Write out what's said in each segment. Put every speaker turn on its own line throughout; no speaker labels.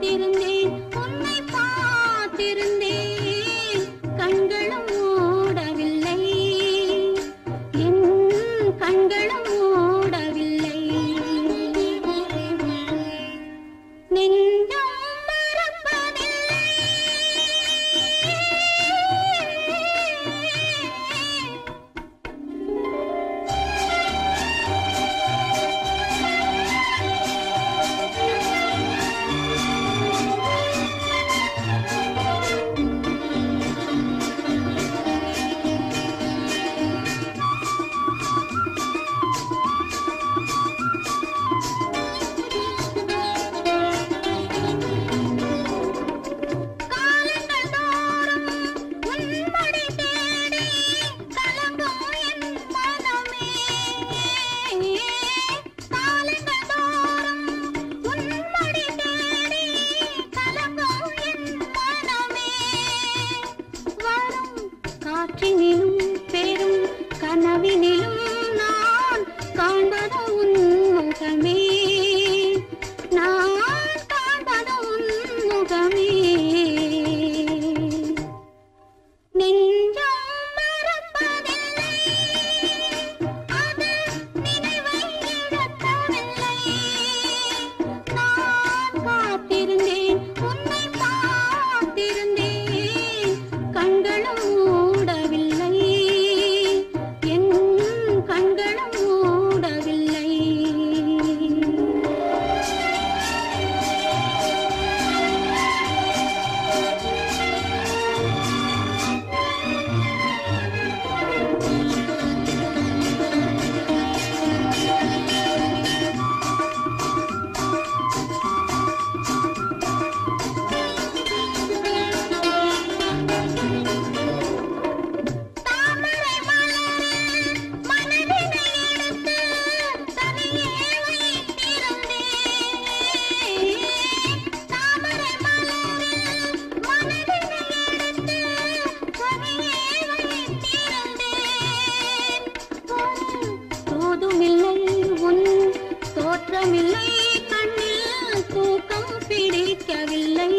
காத்திருந்தேன் உன்னை பார்த்திருந்தேன் கண்களும் மூடவில்லை என் கண்களும் மூடவில்லை நெஞ்சம் மறப்பதில்லை காற்றினிலும் பெரும் கனவினிலும் நான் காண்பது உன் முகமே நான் காண்பது உன் முகமே நெஞ்சம் மறப்பதில்லை அது நினைவை இழக்கவில்லை நான் காத்திருந்தேன் உன்னை பார்த்திருந்தேன் கண்களும் மூடவில்லை என் கண்களும் மூடவில்லை தாமரை மலரில் மனதினை எடுத்து தனியே வைத்திருந்தேன் தாமரை மலரில் மனதினை எடுத்து தனியே வைத்திருந்தேன் தோதுமில்லை உன் தோற்றமில்லை கண்ணில் தூக்கம் பிடிக்கவில்லை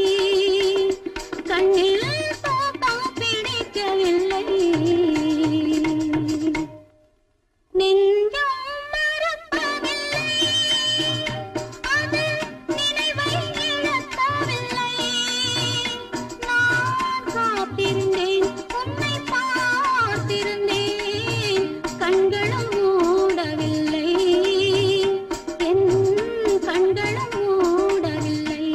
கண்ணில் தூக்கம் பிடிக்கவில்லை நெஞ்சம் மறப்பதில்லை அது நினைவை இழக்கவில்லை நான் காத்திருந்தேன் உன்னை பார்த்திருந்தேன் கண்களும் மூடவில்லை என் கண்களும் மூடவில்லை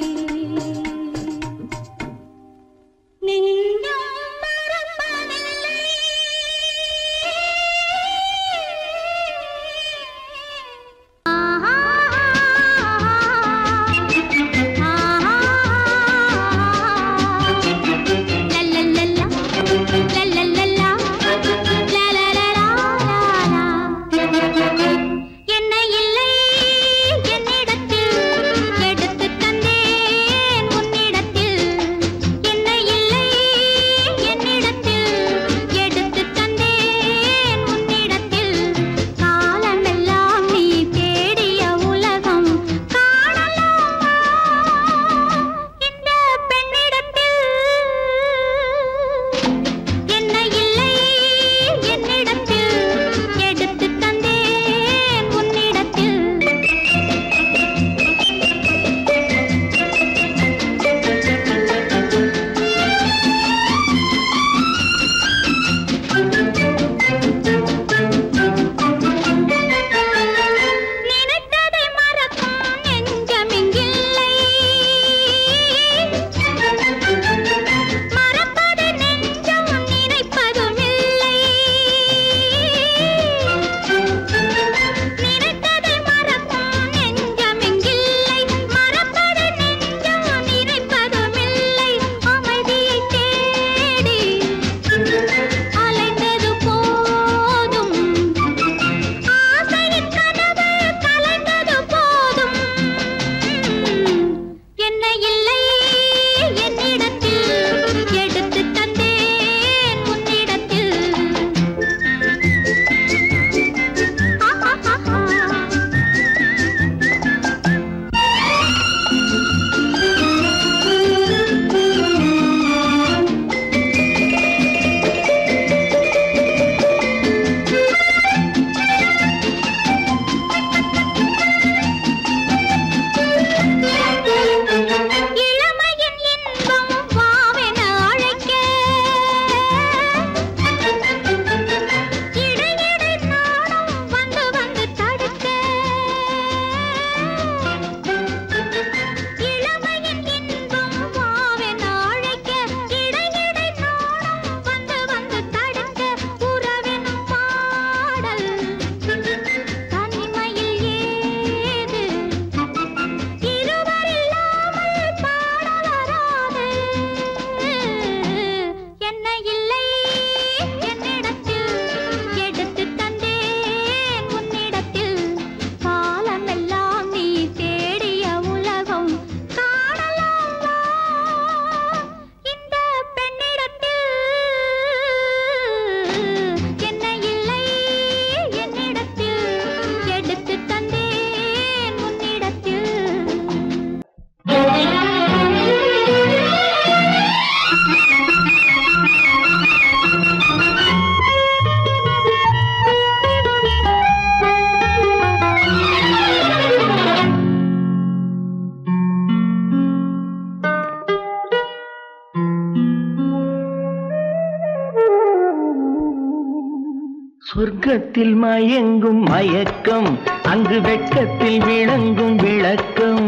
சொர்க்கத்தில் மயங்கும் மயக்கம், அங்கு வெட்கத்தில் விளங்கும் விளக்கம்.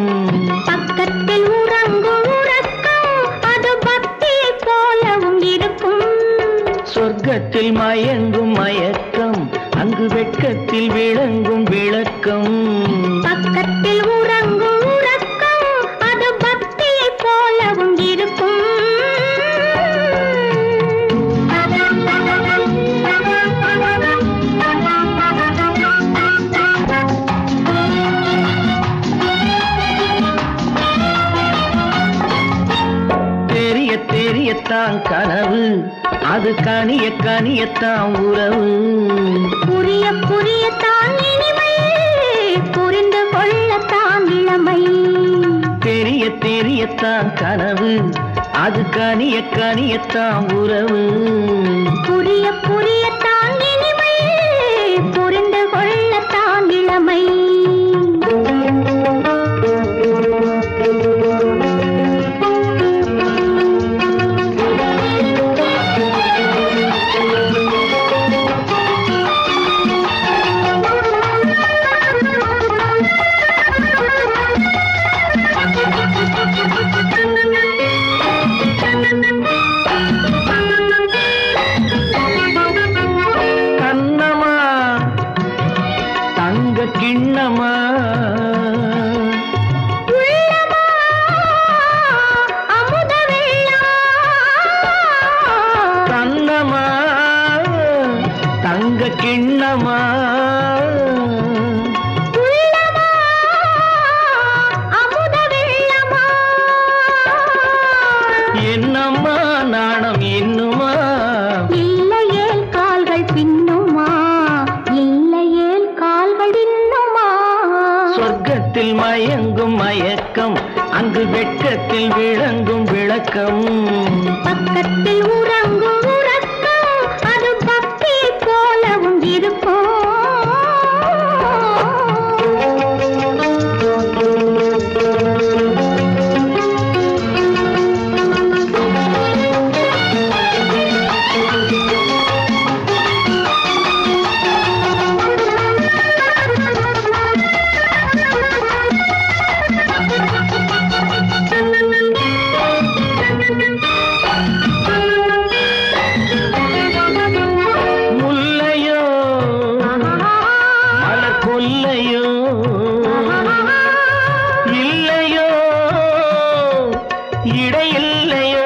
பக்கத்தில் உறங்கும் உறக்கம், அது பக்தியை போலவும் இருக்கும்.
சொர்க்கத்தில் மயங்கும் மயக்கம், அங்கு வெட்கத்தில் விளங்கும் விளக்கம்.
பக்கத்தில் உறங்கும் உறக்கம், அது பக்தியை போலவும் இருக்கும்.
தெரியத்தான் கனவு, அது கனிய கனியத்தான் உறவு.
புரிய புரியத்தான் இனிமை, புரிந்து கொள்ளத்தான் இளமை.
தெரியத்தான் கனவு, அது கனிய கனியத்தான் உறவு.
புரிய புரியத்தான் இனிமை, புரிந்து கொள்ளத்தான் இளமை.
கிண்ணமா
அமுத வெள்ளம்,
கண்ணமா தங்க கிண்ணமா
அமுத வெள்ளமா.
என்னம்மா நாணம் இன்னுமா?
இல்லையேல் கால்கள் பின்னுமா, இல்லையேல் கால்கள் இன்னுமா.
சொர்க்கத்தில் மயங்கும் மயக்கம், அங்கு வெட்கத்தில் விளங்கும் விளக்கம்.
பக்கத்தில் உறங்கும் உறக்கம், அது பக்தியை போலவும் இருக்கும்.
முல்லையோ மலர் கொல்லையோ, இல்லையோ இடையில்லையோ.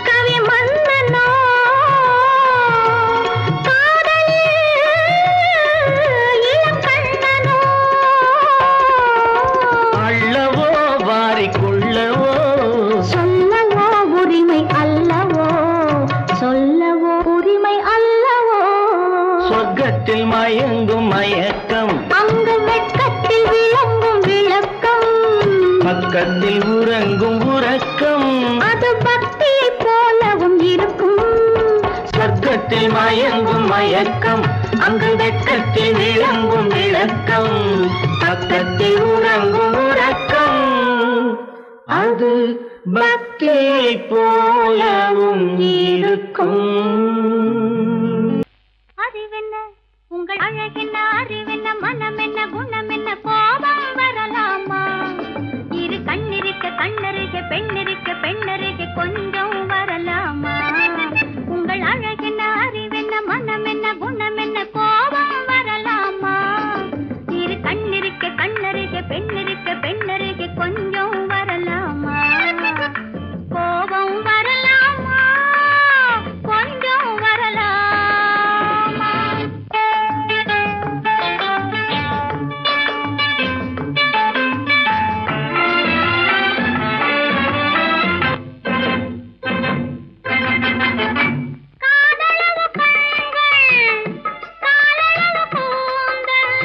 கவி மன்னனோ, காதலில் இளம் கண்ணனோ.
அள்ளவோ வாரிக்கொள்ளவோ,
சொல்லவோ உரிமை அல்லவோ, சொல்லவோ உரிமை அல்லவோ.
சொர்க்கத்தில் மயங்கும் மயக்கம்,
அங்கு வெட்கத்தில் விளங்கும் விளக்கம்.
பக்கத்தில் உறங்கும் உறக்கம்.
அது பக்தியை போலவும் இருக்கும்.
சொர்க்கத்தில் மயங்கும் மயக்கம், அங்கு வெட்கத்தில் விளங்கும் விளக்கம். பக்கத்தில் உறங்கும் உறக்கம். அது பக்தியை போலவும் இருக்கும்.
அறிவென்ன உங்கள் அழகென்ன, அறிவென்ன மனம் என்ன, குணம் என்ன, கோபம் வரலாமா? இரு கண்ணிருக்க கண்ணருக, பெண்ணிருக்க பெண்ணருக, கொஞ்சம் வரலாமா? உங்கள் அழகென்ன, அறிவென்ன மனம் என்ன, குணம் என்ன, கோபம் வரலாமா? இரு கண்ணிருக்க கண்ணருக, பெண்ணிருக்க பெண்ணருக, கொஞ்சம் வரலாமா? கோபம் வரலாமா, கொஞ்சம் வரலாமா? காதலவு கண்கள், காதலவு கூந்தல்,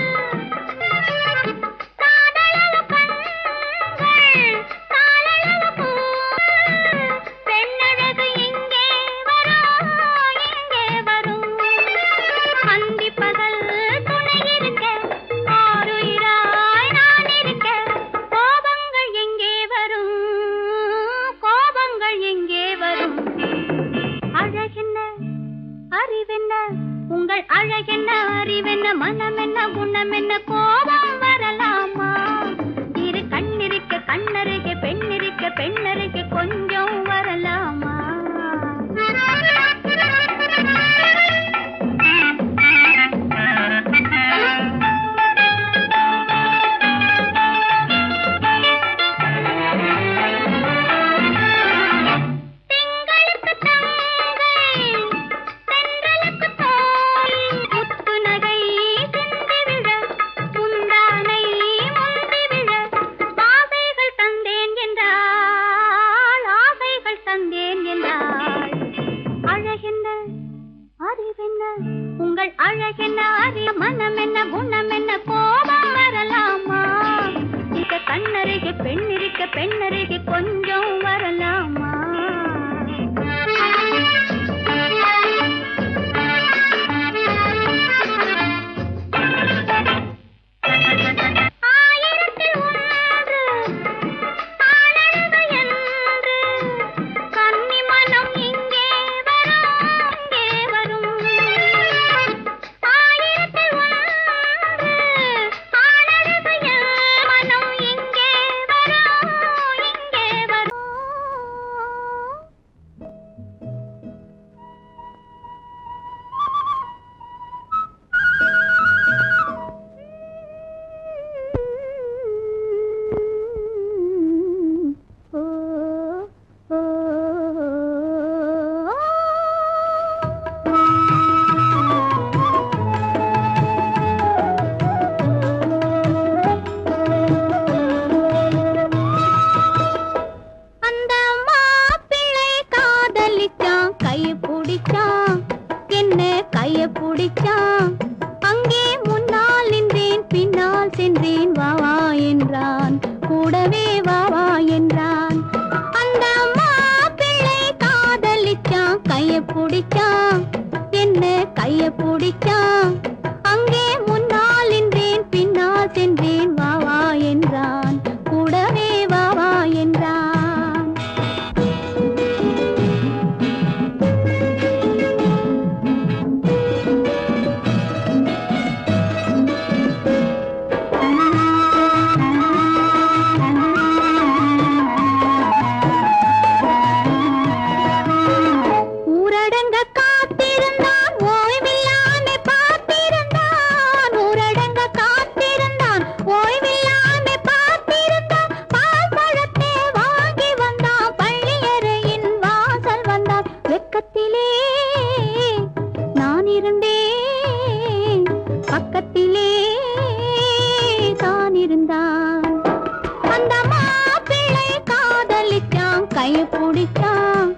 கைய பிடிச்சான்,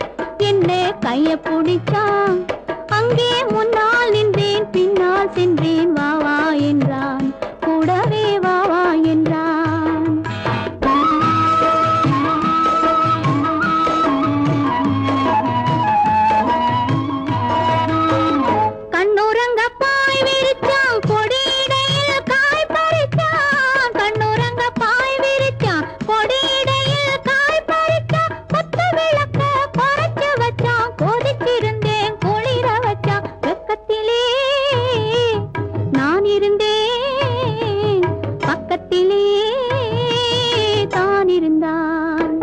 என்ன கைய பிடிச்சான். அங்கே முன்னால் நின்றேன், பின்னால் சென்றேன். வா வா என்றான், கூடவே வா வா என்றான். கண்ணுறங்க பாய் விரிச்சான், கொடியிடையில் காய் பறிச்சான். கண்ணுறங்க பாய் விரிச்சான், கொடியிடையில் காய் பறிச்சான். கொத்து விளக்க குறைச்சு வச்சான், கொதிச்சிருந்தேன் குளிர வச்சான். வெக்கத்திலே நான் இருந்தேன், பக்கத்திலே தான் இருந்தான்.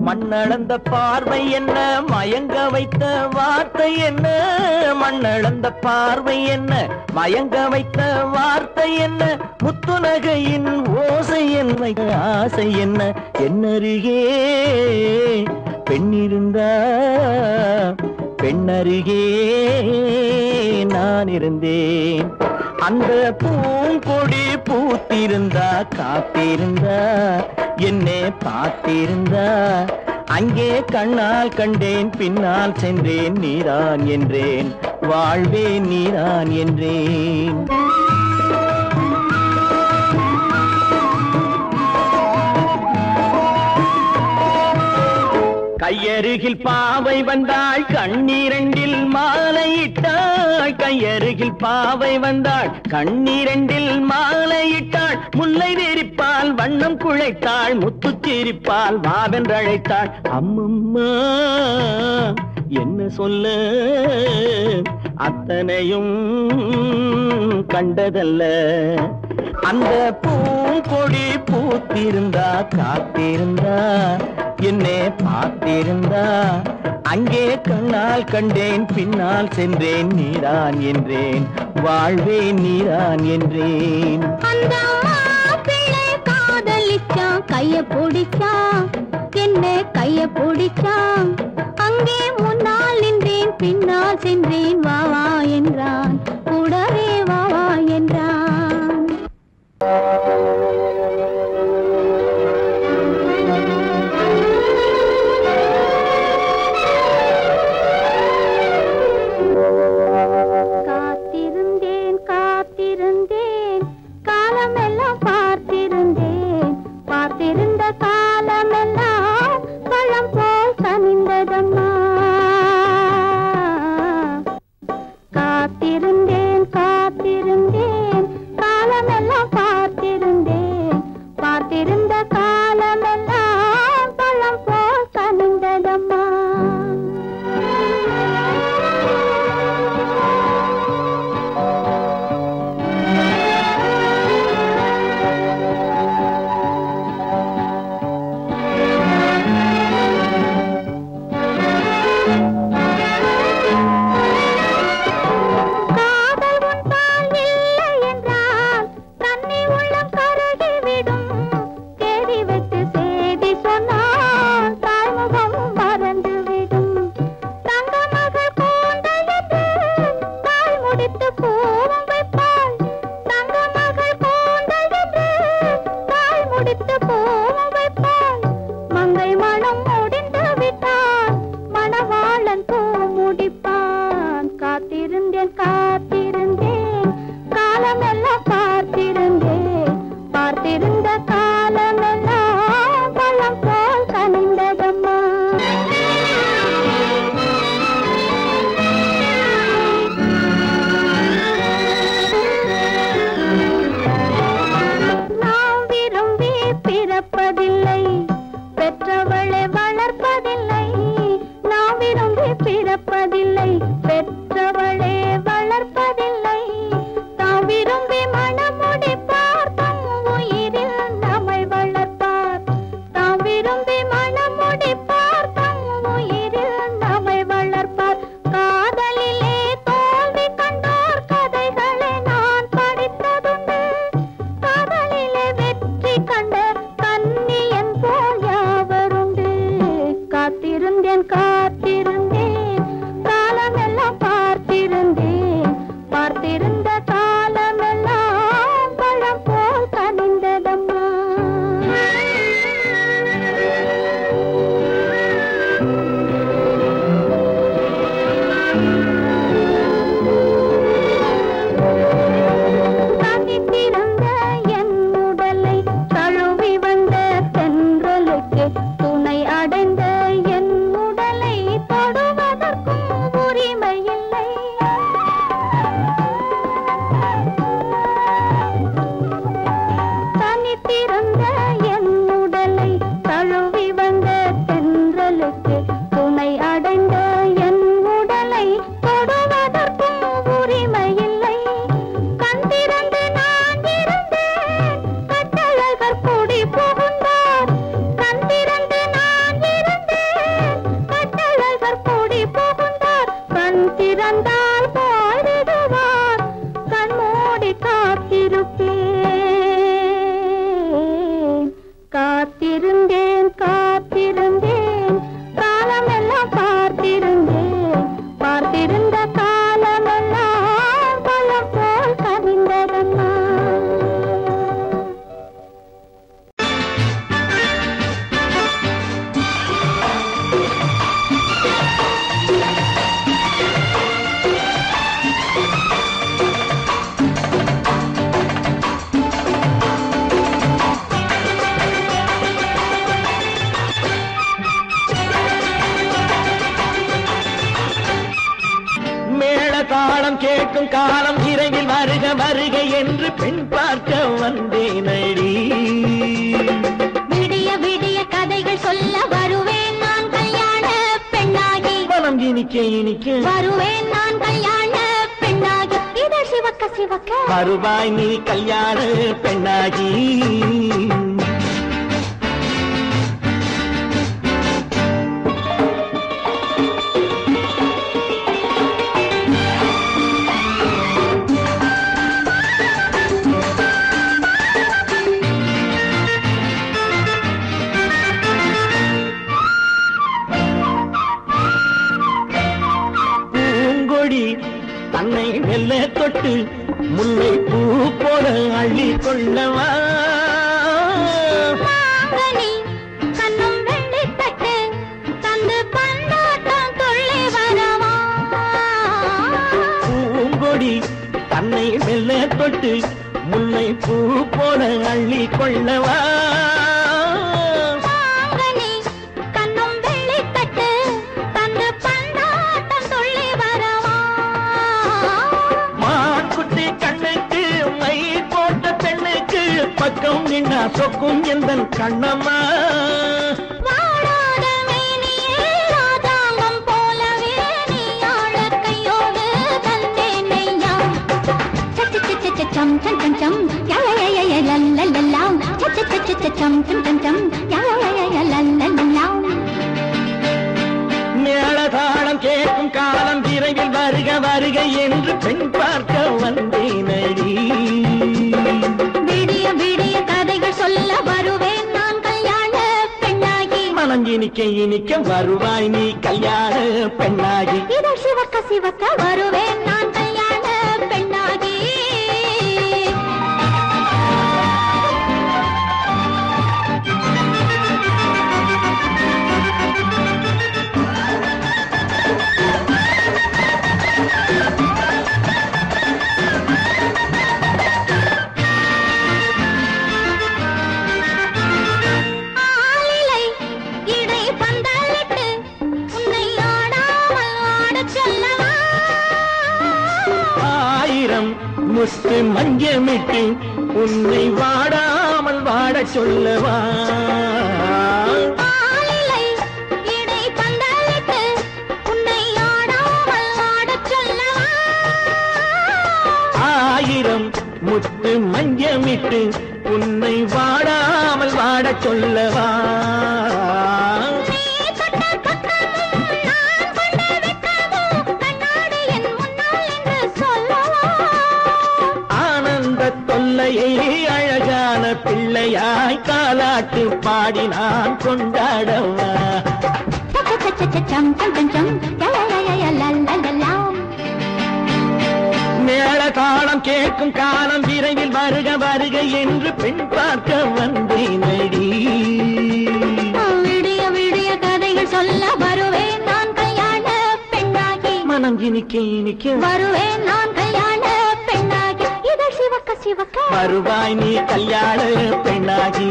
மண்ணளந்த பார்வை என்ன, மயங்க வைத்த வார்த்தை என்ன? மண்ணளந்த பார்வை என்ன, மயங்க வைத்த வார்த்தை என்ன? முத்துநகையின் ஓசை என்ன, ஆசை என்ன? என்னருகே பெண்ணிருந்தா, பெண்ணருகே நான் இருந்தேன். அந்த பூங்கொடி பூத்திருந்தா, காத்திருந்தா, என்னை பார்த்திருந்தா. அங்கே கண்ணால் கண்டேன், பின்னால் சென்றேன். நீரான் என்றேன், வாழ்வே நீரான் என்றேன். கையருகில் பாவை வந்தாள், கண்ணீரண்டில் மாலையிட்டாள். கையருகில் பாவை வந்தாள், கண்ணீரண்டில் மாலையிட்டாள். முல்லை வெறிப்பால் வண்ணம் குழைத்தாள், முத்து சிரிப்பால் வாவென்றழைத்தாள். அம்மம்மா என்ன சொல்ல, அத்தனையும் கண்டதல்ல. அந்த பூங்கொடி பூத்திருந்தா, காத்திருந்தா, என்னை பார்த்திருந்தா. அங்கே கண்ணால் கண்டேன், பின்னால் சென்றேன். நீரான் என்றேன், வாழ்வே நீரான் என்றேன்.
அந்த மாப்பிள்ளை காதலிச்சான், கைய பிடிச்சான், என்ன கைய பிடிச்சான். அங்கே முன்னால் நின்றேன், பின்னால் சென்றேன். வா வா என்றான், கூடவே வா வா என்றான். காத்திருந்தேன் காத்திருந்தேன், காலமெல்லாம் பார்த்திருந்தேன். பார்த்திருந்த காலமெல்லாம் பழம் போல் கனிந்ததம்மா. காத்திருந்தேன் காத்திருந்தேன், காலமெல்லாம் பார்த்திருந்தேன். பார்த்திருந்த காலமெல்லாம் பழம் போல் கனிந்ததம்மா. காதல் உன்பால் இல்லை என்றால், தன்னை
கேட்கும் காலம் விரைவில் வருக வருக என்று பெண் பார்க்க வந்தேனடி.
விடிய விடிய கதைகள் சொல்ல வருவேன் நான் கல்யாண பெண்ணாகி.
மனம் இனிக்க இனிக்க
வருவேன் நான் கல்யாண பெண்ணாகி. இதழ் சிவக்க சிவக்க
வருவாய் நீ கல்யாண பெண்ணாகி. தன்னை வெல்ல தொட்டு முல்லை பூ போல அள்ளி கொள்ளவா.
கண்ணும் வெள்ளி தட்டு தந்து பந்தாட்டம் தொள்ளி வரவா.
பூங்கொடி தன்னை வெல்ல தொட்டு முல்லை பூ போல அள்ளி கொள்ளவா. பக்கம் நின்னா சொக்கும் எந்தன் கண்ணம்மா.
வாடாத மேனியே ராதாங்கம் போலவே நீ ஆழ கையோடு தந்தேன் நெய்யா. சச்ச சச்ச சம் சம் சம் சம் யய லல்லல்லாம். சச்ச சச்ச சம் சம் சம் சம் யய லல்லல்லாம்.
மேளதாளம் கேட்கும் காலம் விரைவில் வருக வருக என்று பெண் பார்க்க வந்தேனடி.
விடிய விடிய கதைகள் சொல்ல வருவேன் நான் கல்யாண பெண்ணாகி.
மனம் இனிக்க இனிக்க வருவாய் நீ கல்யாண பெண்ணாகி.
இதழ் சிவக்க சிவக்க வருவேன் நான் கல்யாண பெண்ணாகி.
முத்து மஞ்சமிட்டு உன்னை வாடாமல் வாடச் சொல்லவா. ஆயிரம் முத்து மஞ்சமிட்டு உன்னை வாடாமல் வாடச் சொல்லவா. அழகான பிள்ளையாய் காலாட்டு பாடி நான் கொண்டாடவா. மேளதாளம் கேட்கும் காலம் விரைவில் வருக வருக என்று பெண் பார்க்க வந்தேனடி.
விடிய விடிய கதைகள் சொல்ல வருவேன் நான் கல்யாண பெண்ணாகி.
மனம் இனிக்க இனிக்க
வருவேன் நான் கல்யாண பெண்ணாகி. இதழ் சிவக்க சிவக்க
வருவாய் நீ கல்யாண பெண்ணாகி.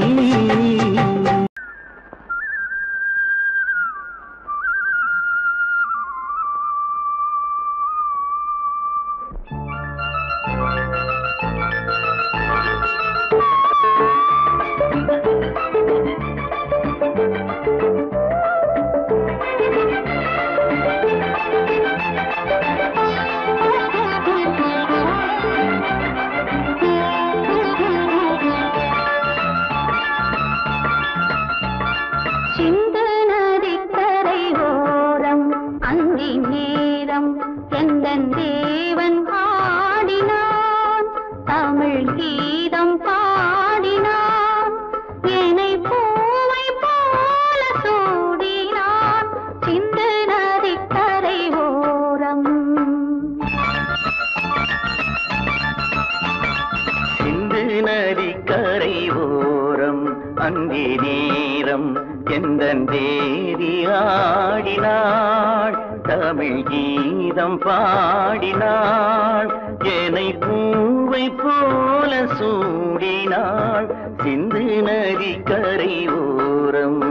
அந்தி நேரம் எந்தன் தேவி ஆடினாள், தமிழ் கீதம் பாடினாள், என்னை பூவை போல சூடினாள் சிந்து நதி கரை ஓரம்.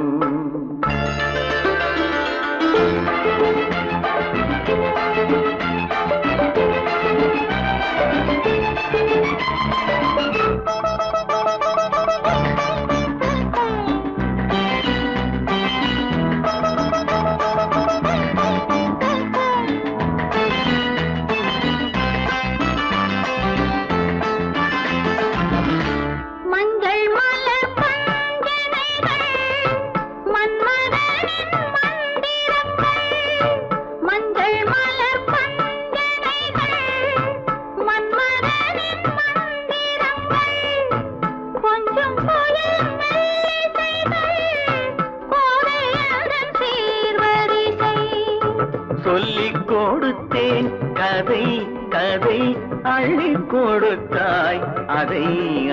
அள்ளி கொடுத்தாய் அதை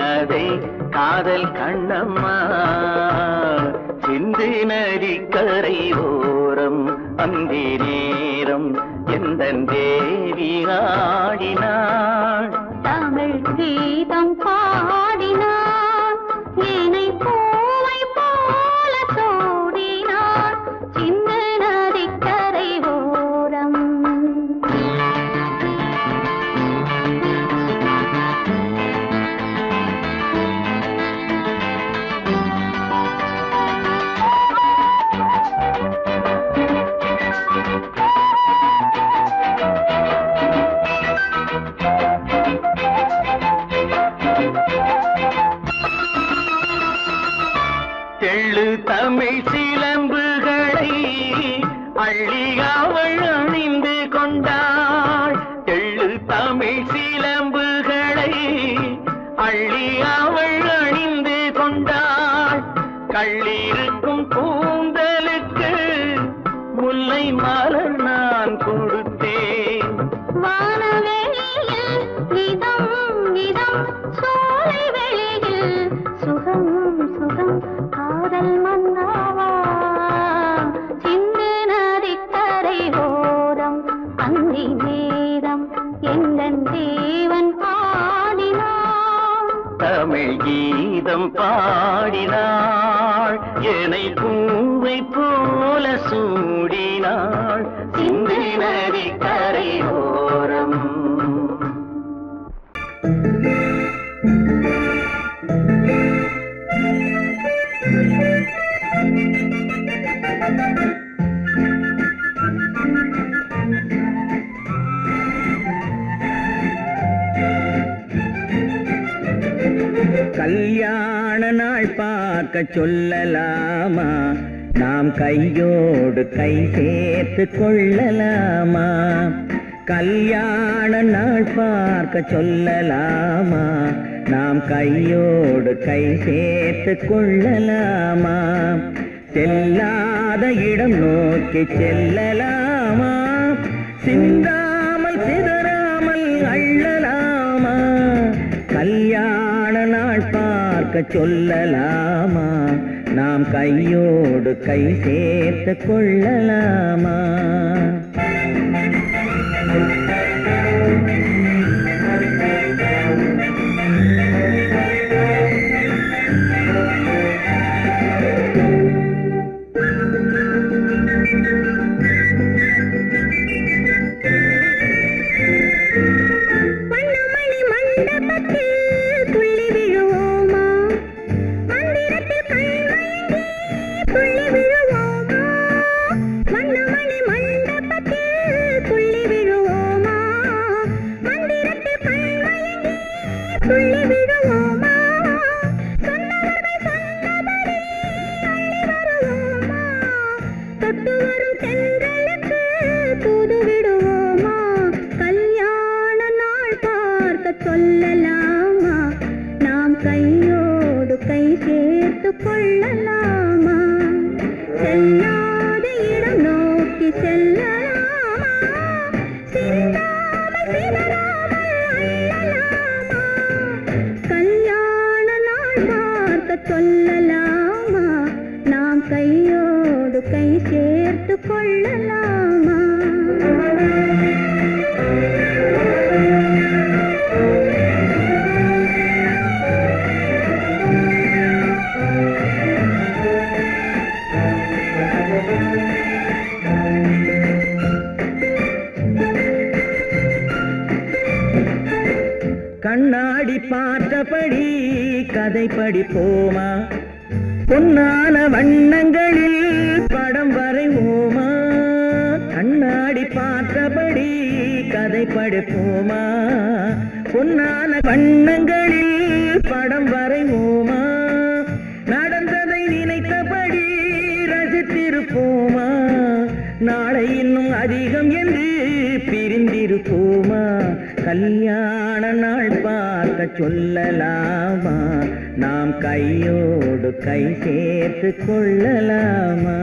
அதை காதல் கண்ணம்மா சிந்து நதி கரை ஓரம் அந்தி நேரம் எந்தன் தேவி ஆடினாள்
தமிழ் கீதம் பாடினாள் ஏனை பூவை போல சூடினாள் சிந்து நதிக்கரை ஓரம்
தெள்ளு தமிழ் சிலம்புகளை அள்ளி அவள் அணிந்து கொண்டாள் தெள்ளு தமிழ் சிலம்புகளை அள்ளி அவள் அணிந்து கொண்டாள் கள்ளிருக்கும் கூந்தலுக்கு முல்லை மலர் நான் கொடுத்தேன்
வானவெளியில் இதம் இதம் சோலை வெளியில் சுகம் சுகம் காதல் மன்னாவா சிந்து நதிக்கரை ஓரம் அந்தி நேரம் எந்தன் தேவன் பாடினான்
தமிழ் கீதம் பாடினாள் என்னை பூவை போல சூடினாள் சிந்து நதிக்கரை ஓரம் கல்யாண நாள் பார்க்க சொல்லலாமா நாம் கையோடு கை சேர்த்து கொள்ளலாமா கல்யாண நாள் பார்க்க சொல்லலாமா நாம் கையோடு கை சேர்த்து கொள்ளலாமா செல்லாத இடம் நோக்கி செல்லலாமா சிந்தாமல் சிதறாமல் அள்ளலாமா கல்யாண நாள் பார்க்க சொல்லலாமா நாம் கையோடு கை சேர்த்து கொள்ளலாமா சொல்லலாமா நாம் கையோடு கை சேர்த்து கொள்ளலாமா செல்லாத இடம் நோக்கி செல்லலாமா சிந்தாமல் சிதறாமல் அள்ளலாமா கல்யாண நாள் பார்க்க சொல்லலாமா நாம் கையோடு கை சேர்த்து கொள்ளலாமா கண்ணாடி பார்த்தபடி கதை படிப்போமா பொன்னான வண்ணங்களில் படம் வரைவோமா கண்ணாடி பார்த்தபடி கதை படிப்போமா பொன்னான வண்ணங்களில் படம் வரைவோமா நடந்ததை நினைத்தபடி ரசித்திருப்போமா நாளை இன்னும் அதிகம் என்று பிரிந்திருப்போமா கல்யாண நாள் பார்க்க சொல்லலாமா நாம் கையோடு கை சேர்த்து கொள்ளலாமா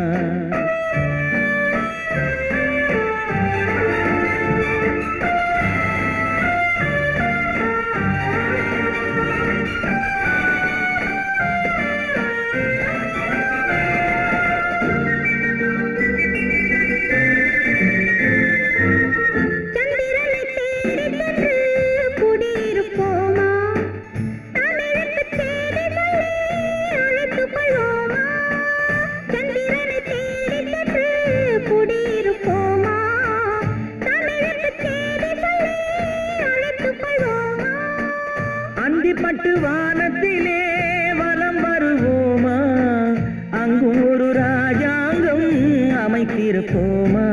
இருப்போமா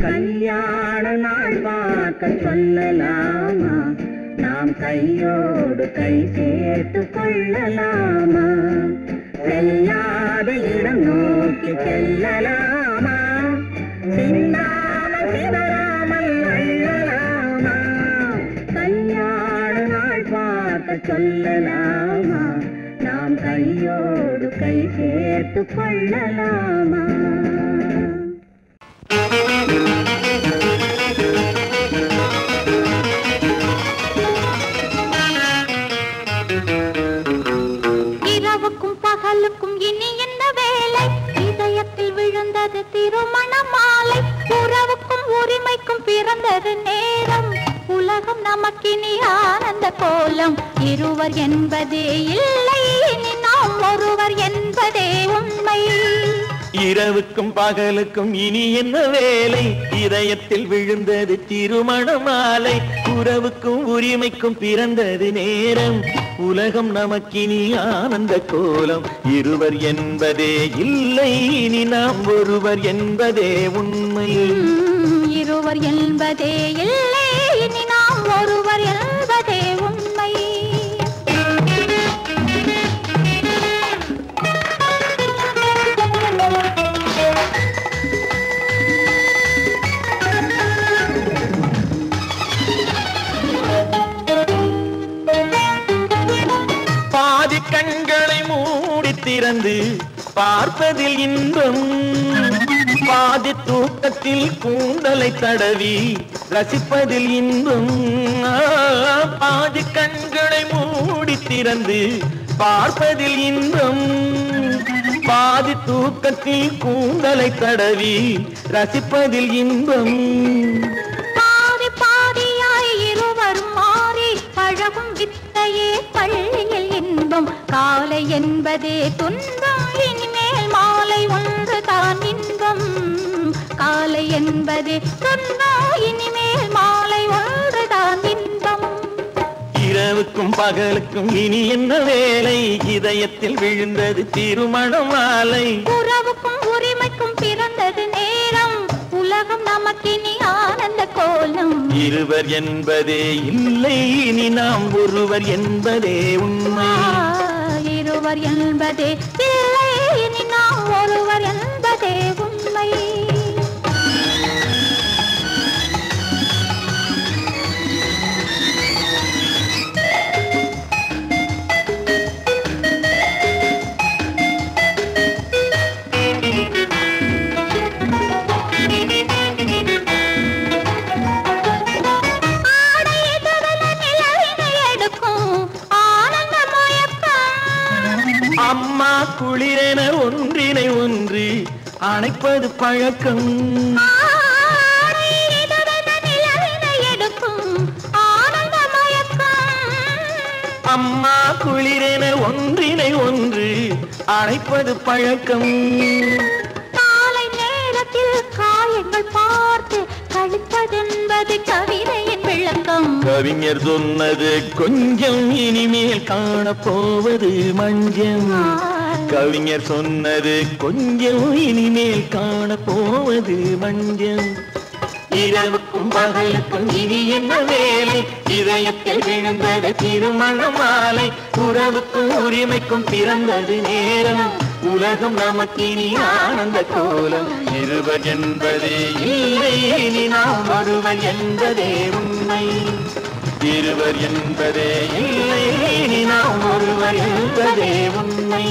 கல்யாண நாள் பார்க்க சொல்லலாமா நாம் கையோடு கை சேர்த்து கொள்ளலாமா செல்லாத இடம் நோக்கி செல்லலாமா சிந்தாமல் சிதறாமல் அள்ளலாமா கல்யாண நாள் பார்க்க சொல்லலாமா நாம் கையோடு கை சேர்த்து கொள்ளலாமா
இரவுக்கும் பகலுக்கும் இனி என்ன வேலை இதயத்தில் விழுந்தது திருமண மாலை உறவுக்கும் உரிமைக்கும் பிறந்தது நேரம் உலகம் நமக்கினி ஆனந்த கோலம் இருவர் என்பதே இல்லை இனி நாம் ஒருவர் என்பதே உண்மை
இரவுக்கும் பகலுக்கும் இனி என்ன வேலை இதயத்தில் விழுந்தது திருமண மாலை உறவுக்கும் உரிமைக்கும் பிறந்தது நேரம் உலகம் நமக்கினி ஆனந்த கோலம் இருவர் என்பதே இல்லை இனி நாம் ஒருவர் என்பதே உண்மை
இருவர் என்பதே இல்லை இனி நாம் ஒருவர் என்பதே உண்மை
கண்களை மூடி திறந்து பார்ப்பதில் இன்பம் பாதி தூக்கத்தில் கூந்தலை தடவி ரசிப்பதில் இன்பம் பாதி கண்களை மூடி திறந்து பார்ப்பதில் இன்பம் பாதி தூக்கத்தில் கூந்தலை தடவி ரசிப்பதில் இன்பம்
பாதி பாதியாய் இருவர் மாறி பழகும் வித்தையே பள்ளியில் இன்பம் காலை என்பதே துன்பம் இனிமேல் மாலை ஒன்று தான் இன்பம் காலை என்பதே துன்பம் இனிமேல் மாலை ஒன்று தான் இன்பம்
இரவுக்கும் பகலுக்கும் இனி என்ன வேலை இதயத்தில் விழுந்தது திருமண மாலை
உறவுக்கும் உரிமைக்கும் பிறந்தது நேரம் உலகம் நமக்கினி ஆனந்த கோலம்
இருவர் என்பதே இல்லை இனி நாம் ஒருவர் என்பதே உண்மை
இருவர் என்பதே இல்லை இனி நாம் ஒருவர் என்பதே உண்மை
அம்மா குளிரென ஒன்றினை ஒன்று அணைப்பது பழக்கம் அம்மா குளிரென ஒன்றினை ஒன்று அணைப்பது பழக்கம்
காலை நேரத்தில் காயங்கள் பார்த்து கழிப்பதென்பது கவிதையின் விளக்கம்
கவிஞர் சொன்னது கொஞ்சம் இனிமேல் காணப்போவது மஞ்சம் கவிஞர் சொன்னது கொஞ்சம் இனிமேல் காணப்போவது மஞ்சம் இரவுக்கும் பகலுக்கும் இனி என்ன வேலை இதயத்தில் விழுந்தது திருமண மாலை உறவுக்கும் உரிமைக்கும் பிறந்தது நேரம் உலகம் நமக்கினி ஆனந்த கோலம் இருவர் என்பதே இல்லை இனி நாம் ஒருவர் என்பதே உண்மை இருவர் என்பதே இல்லை இனி நாம் ஒருவர் என்பதே உண்மை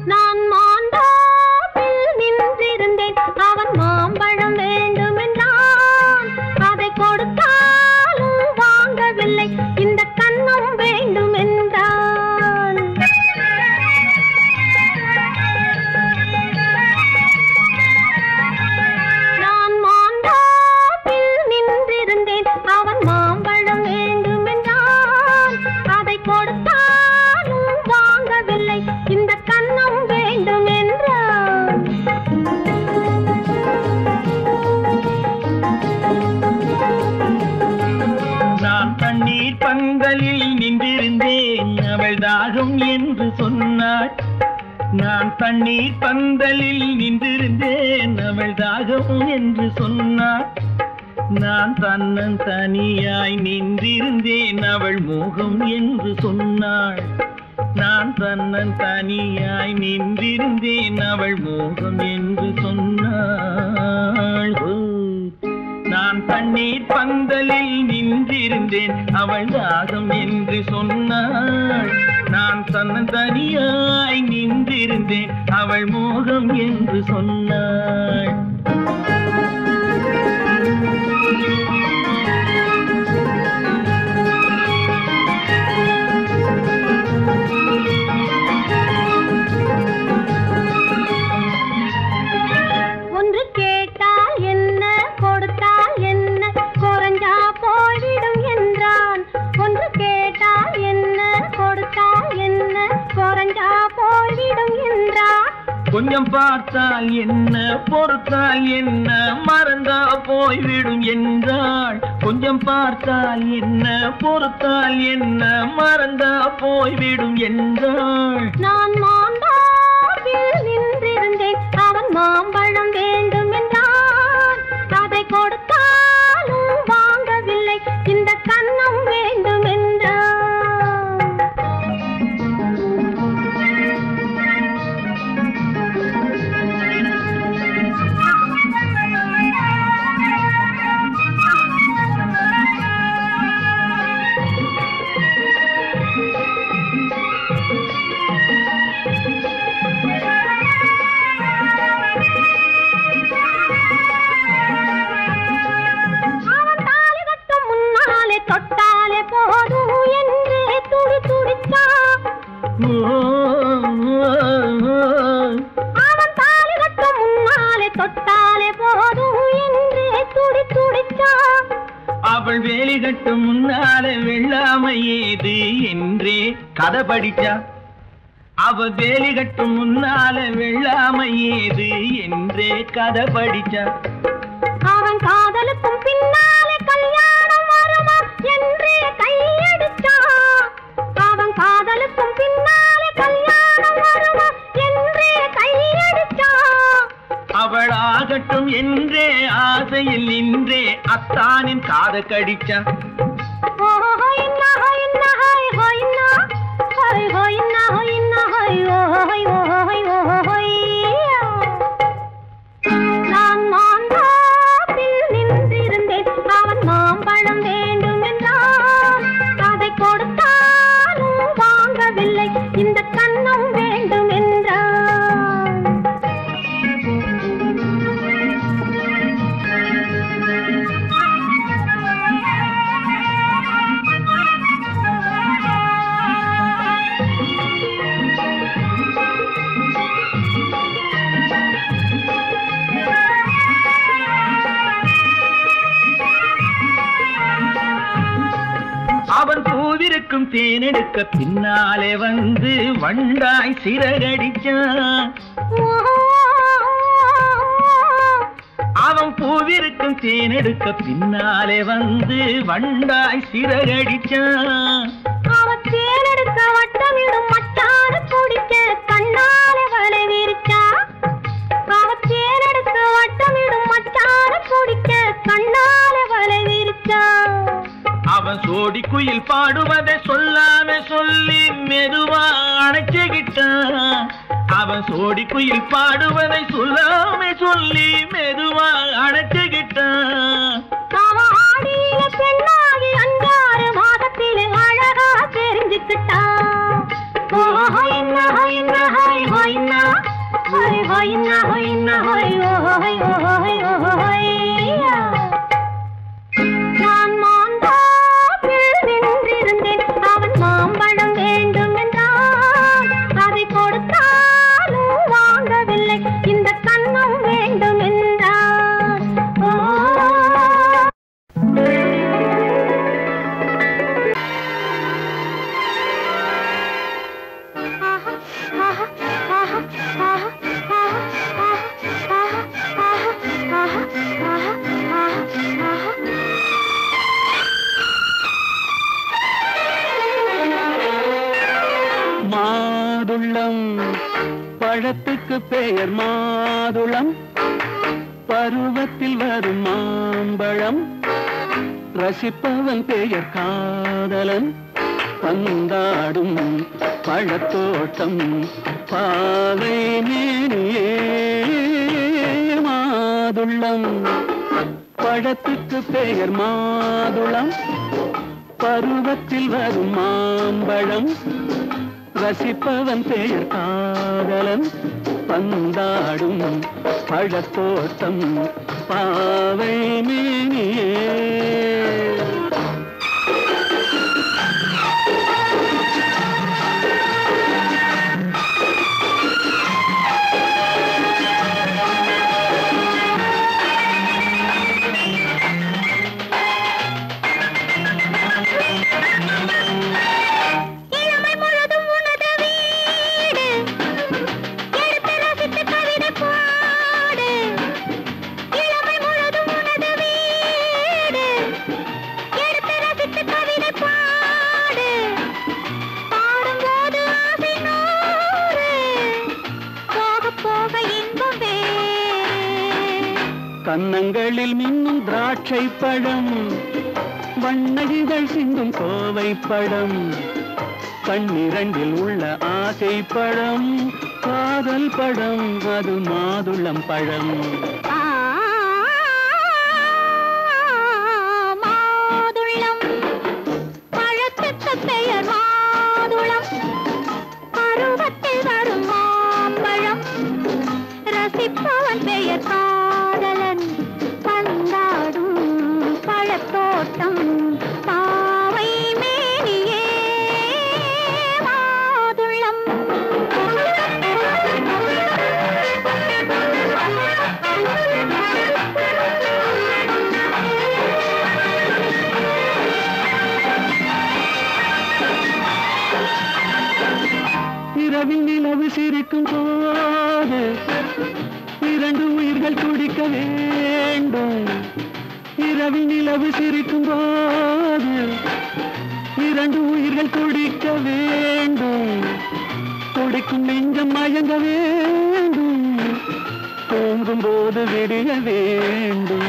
நான் மாண்டாவில் நின்றிருந்தேன் அவன்
தண்ணீர் பந்தலில் நின்றிருந்தேன் அவள் தாகம் என்று சொன்னாள். நான் தன்னன் தனியாய் நின்றிருந்தேன் அவள் மோகம் என்று சொன்னாள். நான் தன்னன் தனியாய் நின்றிருந்தேன் அவள் மோகம் என்று சொன்னாள். நான் தண்ணீர் பந்தலில் நின்றிருந்தேன் அவள் தாகம் என்று சொன்னாள். நான் தன்னன் தனியாய் நின்றிருந்தேன் அவள் மோகம் என்று சொன்னாள்.
ஒன்று கேட்டால் என்ன கொடுத்தால் என்ன குறைஞ்சா போய்விடும் என்றான். ஒன்று கேட்டால் என்ன கொடுத்தால் என்ன குறைஞ்சா போய்விடும் என்றான்.
கொஞ்சம் பார்த்தால் என்ன பொறுத்தால் என்ன மறந்தா போய்விடும் என்றாள். கொஞ்சம் பார்த்தால் என்ன பொறுத்தால் என்ன மறந்தா போய்விடும் என்றாள்.
நான் மாந்தாப்பில் நின்றிருந்தேன் அவன் மாம்பழம் வேண்டும் என்றான். அதை கொடுத்தாலும் வாங்கவில்லை இந்த கன்னம் வேண்டும் என்றான். தொட்டாலே போதும் என்று துடி துடிச்சான். அவன் தாலி கட்ட முன்னாலே தொட்டாலே போதும் என்று துடி துடிச்சான்.
அவள் வேலி கட்டும் முன்னாலே வெள்ளாமை ஏது என்றே கதை படிச்சா. அவள் வேலி கட்டும் முன்னாலே வெள்ளாமை ஏது என்றே கதை படிச்சா.
அவன் காதலுக்கும் பின்னாலே கல்யாணம் வருமா என்றே கையடிச்சான். அவன் காதலுக்கும் பின்னாலே கல்யாணம் வருமா என்றே கையடிச்சான்.
அவள் ஆகட்டும் என்றே ஆசையில் நின்றே அத்தானின் காத கடிச்சா.
நான் மாந்தாப்பில் நின்றிருந்தேன் அவன் மாம்பழம் வேண்டும் என்றான். அதை கொடுத்தாலும் வாங்கவில்லை இந்த கன்னம் வேண்டும் என்றான்.
அவன் பூவிருக்கும் தேனெடுக்க பின்னாலே வந்து வண்டாய் சிறகடிச்சான். அவன் பூவிருக்கும் தேனெடுக்க பின்னாலே வந்து வண்டாய் சிறகடிச்சான்.
அவன் தேனெடுக்க வட்டமிடும் மட்டான குடிக்க கண்ணாலே வலை விரிச்சா. அவன் தேனெடுக்க வட்டமிடும் மட்டான குடிக்க கண்ணாலே வலை விரிச்சா.
அவன் சோடி குயில் பாடுவதை சொல்லாம சொல்லி மெதுவா அணைச்சுக்கிட்டான். அவன் சோடி குயில் பாடுவதை சொல்லாம சொல்லி மெதுவா அணைச்சுக்கிட்டான்.
அவன் ஆடியில பெண்ணாகி 5-6 மாதத்திலே அழகா தெரிஞ்சுக்கிட்டான். நான் மாந்தாப்பில் நின்றிருந்தேன் அவன் மாம்பழம் வேண்டும் என்றான். அதை கொடுத்தாலும் வாங்கவில்லை இந்த கன்னம் வேண்டும் என்றான்.
பழத்துக்கு பெயர் மாதுளம் பருவத்தில் வரும் மாம்பழம் ரசிப்பவன் பெயர் காதலன் பந்தாடும் பழத்தோட்டம் பாவை மேனியே மாதுளம் பழத்துக்கு பெயர் மாதுளம் பருவத்தில் வரும் மாம்பழம் ரசிப்பவன் பெயர் காதலன் பந்தாடும் பழத்தோட்டம் பாவை மேனியே கன்னங்களில் மின்னும் திராட்சை பழம் வண்ணகிகள் சிந்தும் கோவை பழம் கண்ணிரண்டில் உள்ள ஆசை பழம் காதல் பழம் அது மாதுளம் பழம்
மாதுளம் பழத்துக்கு பெயர் மாதுளம் பருவத்தில் வரும் மாம்பழம் ரசிப்பவன் பெயர் காதலன் பந்தாடும் பழத்தோட்டம் பாவை மேனியே மாதுளம்
இரவில் நிலவு சிரிக்கும் போது இரண்டு உயிர்கள் துடிக்க வேண்டும் இரவில் நிலவு சிரிக்கும் போது இரண்டு உயிர்கள் துடிக்க வேண்டும் துடிக்கும் நெஞ்சம் மயங்க வேண்டும் தூங்கும் போது விடிய வேண்டும்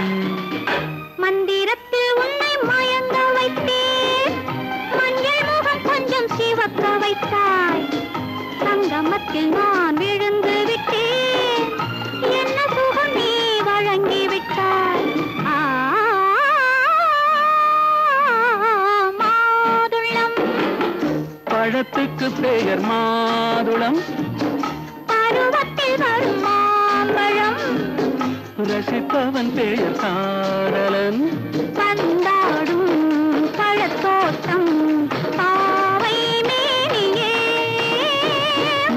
மந்திரத்தில் உன்னை மயங்க வைத்தேன் மஞ்சள் முகம் கொஞ்சம் சிவக்க வைத்தாய் சங்கமத்தில் நான் விழுந்து விட்டேன் என்ன சுகம் நீ வழங்கி விட்டாய் மாதுளம்
பழத்துக்கு பெயர் மாதுளம்
பருவத்தில் வரும் மாம்பழம்
ரசிப்பவன் பெயர் காதலன்
பந்தாடும் பழத்தோட்டம் பாவை மேனியே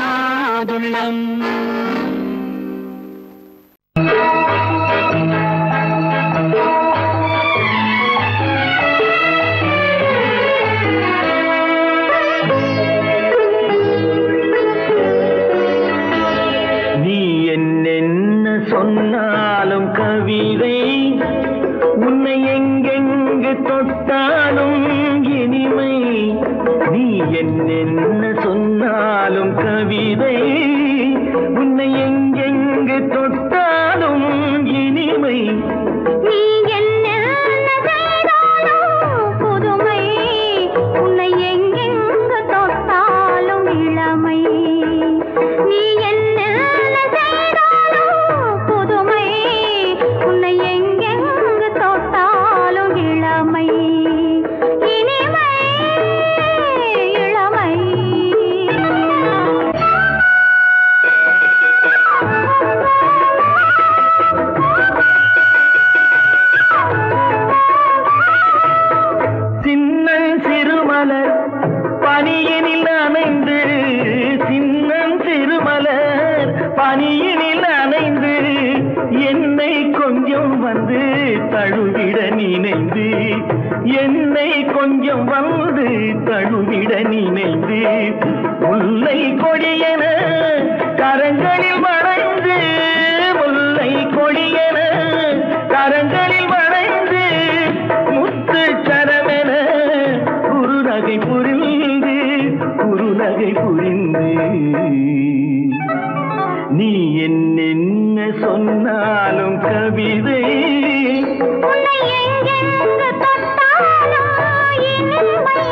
மாதுளம் நீ என்னென்ன சொன்னாலும் கவிதை உன்னை எங்கெங்கு தொட்டாலும் இனிமை நீ என்னென்ன சொன்னாலும் கவிதை உன்னை எங்கெங்கு தொட்டாலும் இனிமை
நீ என்ன செய்தாலும் புதுமை உன்னை எங்கெங்கு தொட்டாலும் இளமை நீ என்ன செய்தாலும் புதுமை உன்னை எங்கெங்கு தொட்டாலும் இளமை இனிமை இளமை
சின்னன் சிறுமலர் பனியினில் அணைந்து சின்னன் சிறுமலர் பனியினில் அணைந்து என்னை கொஞ்சம் வந்து தழுவிட நினைந்து என்னை கொஞ்சம் வந்து தழுவிட நினைந்து முல்லை கொடியென கரங்களில் வளைந்து முல்லை கொடியென கரங்களில் வளைந்து முத்து சரமென குறுநகை புரிந்து நீ என்னென்ன சொன்னாலும் கவிதை
உன்னை எங்கெங்கு தொட்டாலும் இனிமை.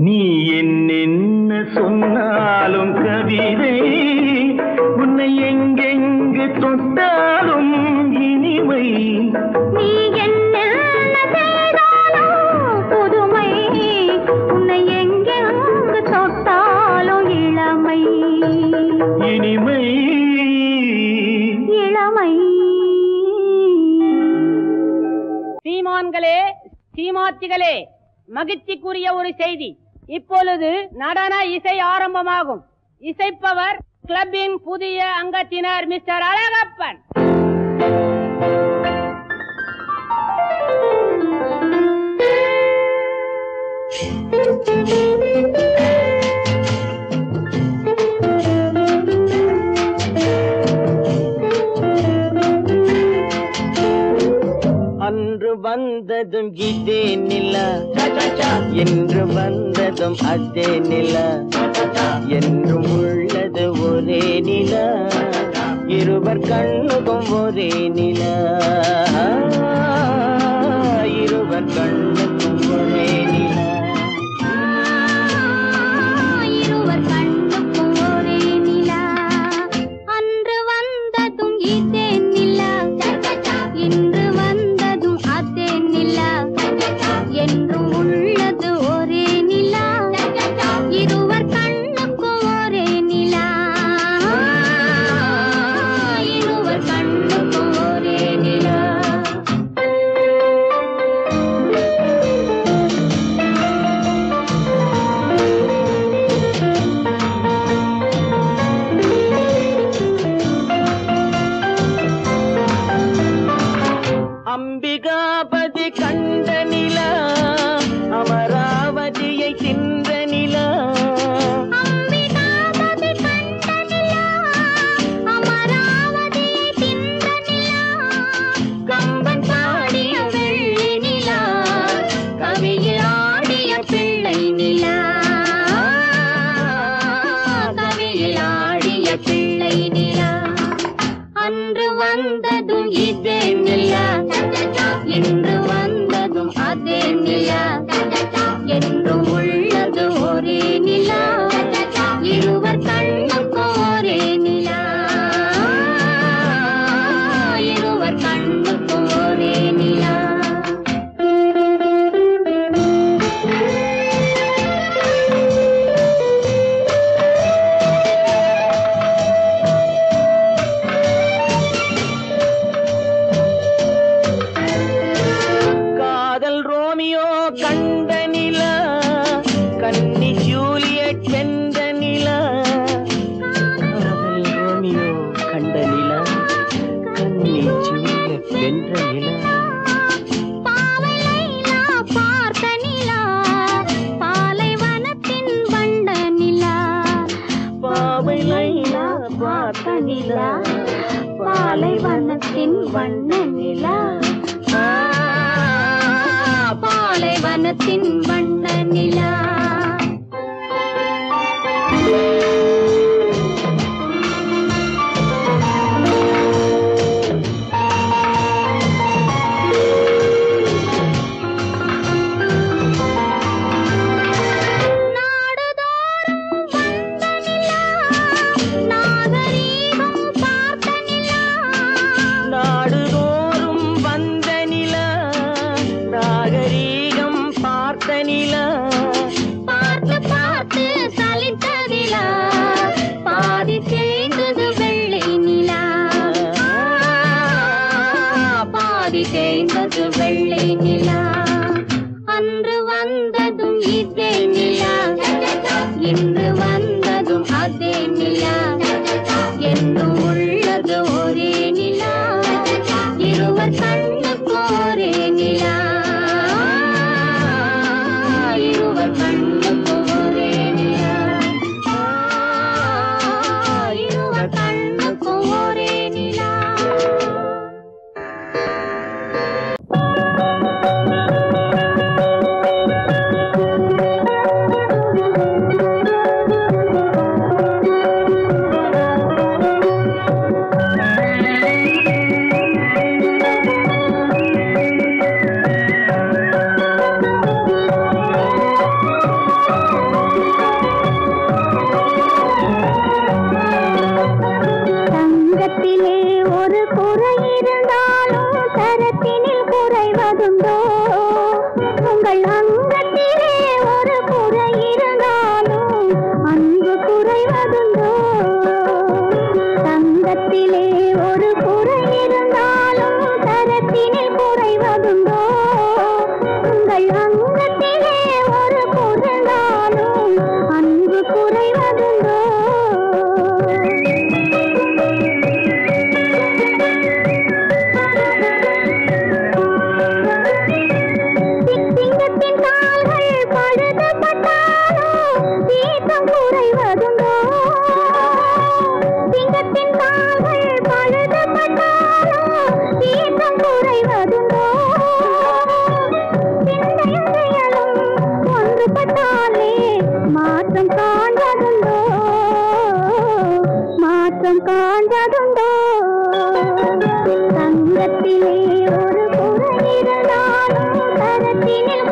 நீ என்னென்ன சொன்னாலும் கவிதை உன்னை எங்கெங்கு தொட்டாலும் இனிமை.
நீ என்ன செய்தாலும் புதுமை, உன்னை எங்கெங்கு தொட்டாலும் இளமை
இனிமை
இளமை.
சீமான்களே சீமாத்திகளே, மகிழ்ச்சிக்குரிய ஒரு செய்தி. இப்பொழுது நடன இசை ஆரம்பமாகும். இசைப்பவர் கிளப்பின் புதிய அங்கத்தினர் மிஸ்டர் அழகப்பன்.
அன்று வந்ததும் இதே நிலா, என்று வந்ததும் அதே நிலா, என்றும் உள்ளது ஒரே நிலா, இருவர் கண்ணுக்கும் ஒரே நிலா, இருவர் கண்ணுக்கும் ஒரே நிலா,
இருவர் கண்ணுக்கும் ஒரே நிலா. அன்று வந்ததும் இதே நிலா, இன்று வந்ததும் அதே நிலா, என்றும் உள்ளது ஒரே நிலா, இருவர் கண்ணுக்கும் ஒரே நிலா, இருவர் கண்ணுக்கும் ஒரே நிலா.
வென்ற நிலா
பாவை லைலா பார்த்த நிலா பாலைவனத்தின் வண்ண நிலா
பாவை லைலா
பார்த்த நிலா பாலைவனத்தின் வண்ண நிலா பாலைவனத்தின் வண்ண நிலா வெள்ளை நிலா அன்று வந்ததும் இதே நிலா இன்று வந்ததும் அதே நிலா என்றும் உள்ளது ஒரே நிலா இருவர் கண்ணுக்கு ஒரே நிலா இருவர் கண்ணுக்கு ஒரே நிலா இருவர் கண்ணுக்கு ஒரே நிலா தங்கத்திலே ஒரு குறை இருந்தாலும் தரத்தினில் குறைவதுண்டோ உங்கள் அங்கத்திலே ஒரு குறை இருந்தாலும் அன்பு குறைவதுண்டோ தங்கத்திலே ஒரு குறை இருந்தாலும் தரத்தினில் குறைவதுண்டோ உங்கள் அங்கத்திலே ஒரு குறைந்தாலும் அன்பு குறைவதுண்டோ சிங்கத்தின் கால்கள் பழுதுபட்டாலோ சீற்றம் குறைவதுண்டோ சிங்கத்தின் கால்கள் பழுதுபட்டாலோ சீற்றம் குறைவதுண்டோ சிந்தையும் செயலும் ஒன்றுபட்டாலே மாற்றம் காண்பதுண்டோ மாற்றம் காண்பதுண்டோ தங்கத்திலே ஒரு குறை இருந்தாலும் தரத்தினில்